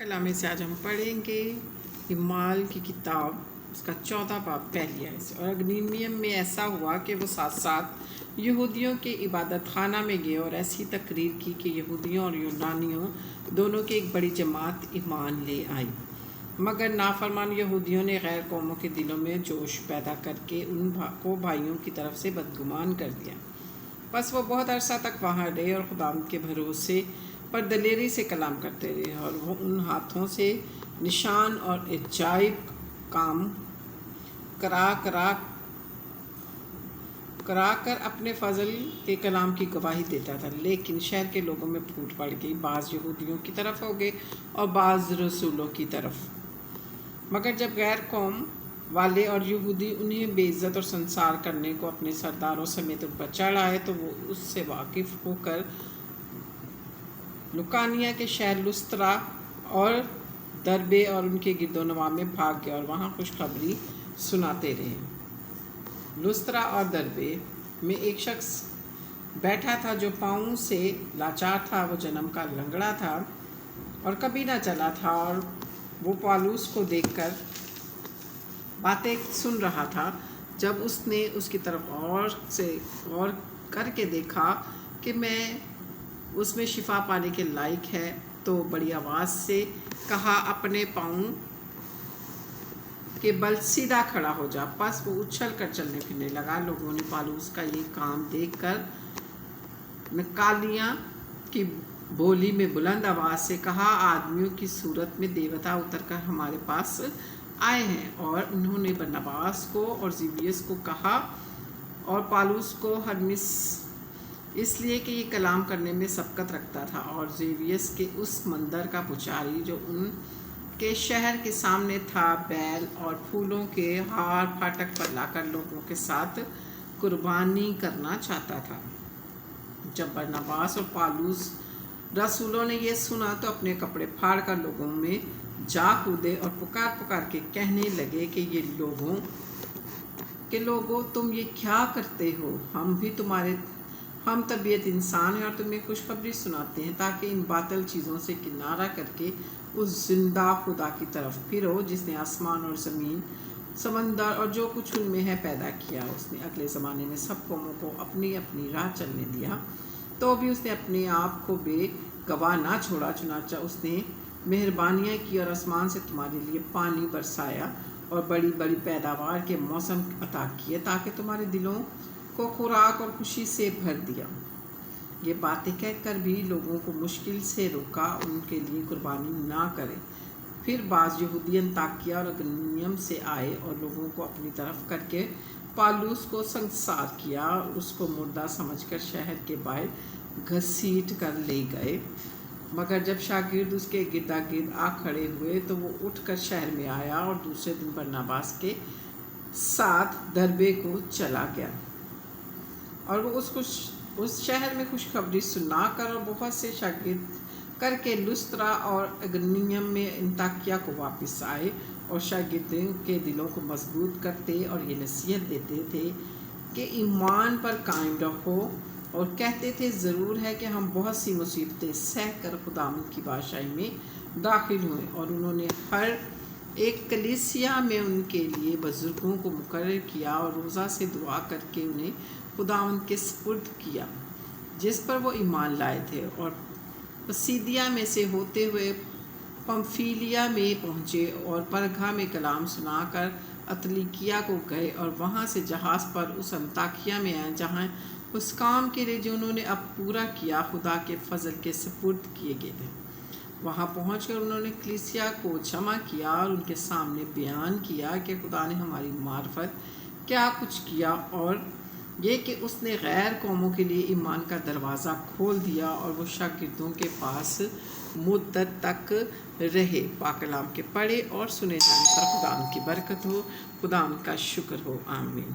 कलाम से आज हम पढ़ेंगे हिमाल की किताब उसका 14 बाब पहली आयत से। और अग्नियम में ऐसा हुआ कि वो साथ साथ यहूदियों के इबादत खाना में गए और ऐसी तकरीर की कि यहूदियों और यूनानियों दोनों की एक बड़ी जमात ईमान ले आई, मगर नाफरमान यहूदियों ने गैर कौमों के दिलों में जोश पैदा करके उनको भाइयों की तरफ से बदगुमान कर दिया। बस वो बहुत अरसा तक वहाँ रहे और खुदावंद के भरोसे पर दलेरी से कलाम करते रहे, और वो उन हाथों से निशान और अजाइब काम करा कर अपने फजल के कलाम की गवाही देता था। लेकिन शहर के लोगों में फूट पड़ गई, बाज़ यहूदियों की तरफ हो गए और बाज़ रसूलों की तरफ। मगर जब गैर कौम वाले और यहूदी उन्हें बेइज्जत और संसार करने को अपने सरदारों समेत उन पर चढ़ आए, तो वो उससे वाकिफ़ होकर लुकानिया के शहर लुस्त्रा और दरबे और उनके गिरदोनवा में भाग गए और वहाँ खुशखबरी सुनाते रहे। लुस्त्रा और दरबे में एक शख्स बैठा था जो पाँव से लाचार था। वो जन्म का लंगड़ा था और कभी ना चला था, और वो पौलुस को देखकर बातें सुन रहा था। जब उसने उसकी तरफ और करके देखा कि मैं उसमें शिफा पाने के लायक है, तो बड़ी आवाज़ से कहा, अपने पाँव के बल सीधा खड़ा हो जा। बस वो उछल कर चलने फिरने लगा। लोगों ने पौलुस का ये काम देखकर नकालियाँ की बोली में बुलंद आवाज़ से कहा, आदमियों की सूरत में देवता उतरकर हमारे पास आए हैं। और उन्होंने बरनबास को और ज़ेबियस को कहा और पौलुस को हरमिस, इसलिए कि ये कलाम करने में सबकत रखता था, और ज़ेबियस के उस मंदिर का पुजारी जो उनके शहर के सामने था, बैल और फूलों के हार फाटक पर लाकर लोगों के साथ कुर्बानी करना चाहता था। जब बरनबास और पौलुस रसूलों ने ये सुना, तो अपने कपड़े फाड़ कर लोगों में जा कूदे और पुकार के कहने लगे कि ये लोगों तुम ये क्या करते हो? हम तबीयत इंसान हैं और तुम्हें खुशखबरी सुनाते हैं, ताकि इन बातिल चीज़ों से किनारा करके उस जिंदा खुदा की तरफ फिरो जिसने आसमान और ज़मीन, समंदर और जो कुछ उनमें है पैदा किया। उसने अगले ज़माने में सब कौमों को अपनी अपनी राह चलने दिया, तो भी उसने अपने आप को बेगवाह ना छोड़ा। चुनाचा उसने मेहरबानियाँ की और आसमान से तुम्हारे लिए पानी बरसाया और बड़ी बड़ी पैदावार के मौसम अता किए, ताकि तुम्हारे दिलों को खुराक और खुशी से भर दिया। ये बातें कहकर भी लोगों को मुश्किल से रोका, उनके लिए कुर्बानी ना करें। फिर बाज़ यहूदी अंताकिया और अग्नियम से आए और लोगों को अपनी तरफ करके पौलुस को संसार किया और उसको मुर्दा समझकर शहर के बाहर घसीट कर ले गए। मगर जब शागिर्द उसके गिरदा गिर्द आ खड़े हुए, तो वो उठकर शहर में आया और दूसरे दिन बरनबास के साथ दरबे को चला गया, और वो उस शहर में खुशखबरी सुनाकर और बहुत से शागिर्द करके लुस्त्रा और अग्नियम में अंताकिया को वापस आए, और शागिर्दों के दिलों को मजबूत करते और ये नसीहत देते थे कि ईमान पर कायम रहो, और कहते थे ज़रूर है कि हम बहुत सी मुसीबतें सह कर खुदावंद की बादशाही में दाखिल हुए। और उन्होंने हर एक कलीसिया में उनके लिए बुजुर्गों को मुकर्रर किया और रोज़ा से दुआ करके उन्हें खुदावंद के सुपुर्द किया, जिस पर वो ईमान लाए थे। और पसीदिया में से होते हुए पंफिलिया में पहुँचे और परगा में कलाम सुनाकर अतलिकिया को गए, और वहाँ से जहाज़ पर उस अंताकिया में आए, जहाँ उस काम के लिए जो उन्होंने अब पूरा किया खुदा के फजल के सुपुर्द किए गए थे। वहाँ पहुँचकर उन्होंने कलीसिया को जमा किया और उनके सामने बयान किया कि खुदा ने हमारी मार्फत क्या कुछ किया, और ये कि उसने गैर कौमों के लिए ईमान का दरवाज़ा खोल दिया, और वो शागिर्दों के पास मुद्दत तक रहे। पाकलाम के पढ़े और सुने जाने पर खुदा की बरकत हो। खुदा का शुक्र हो। आमीन।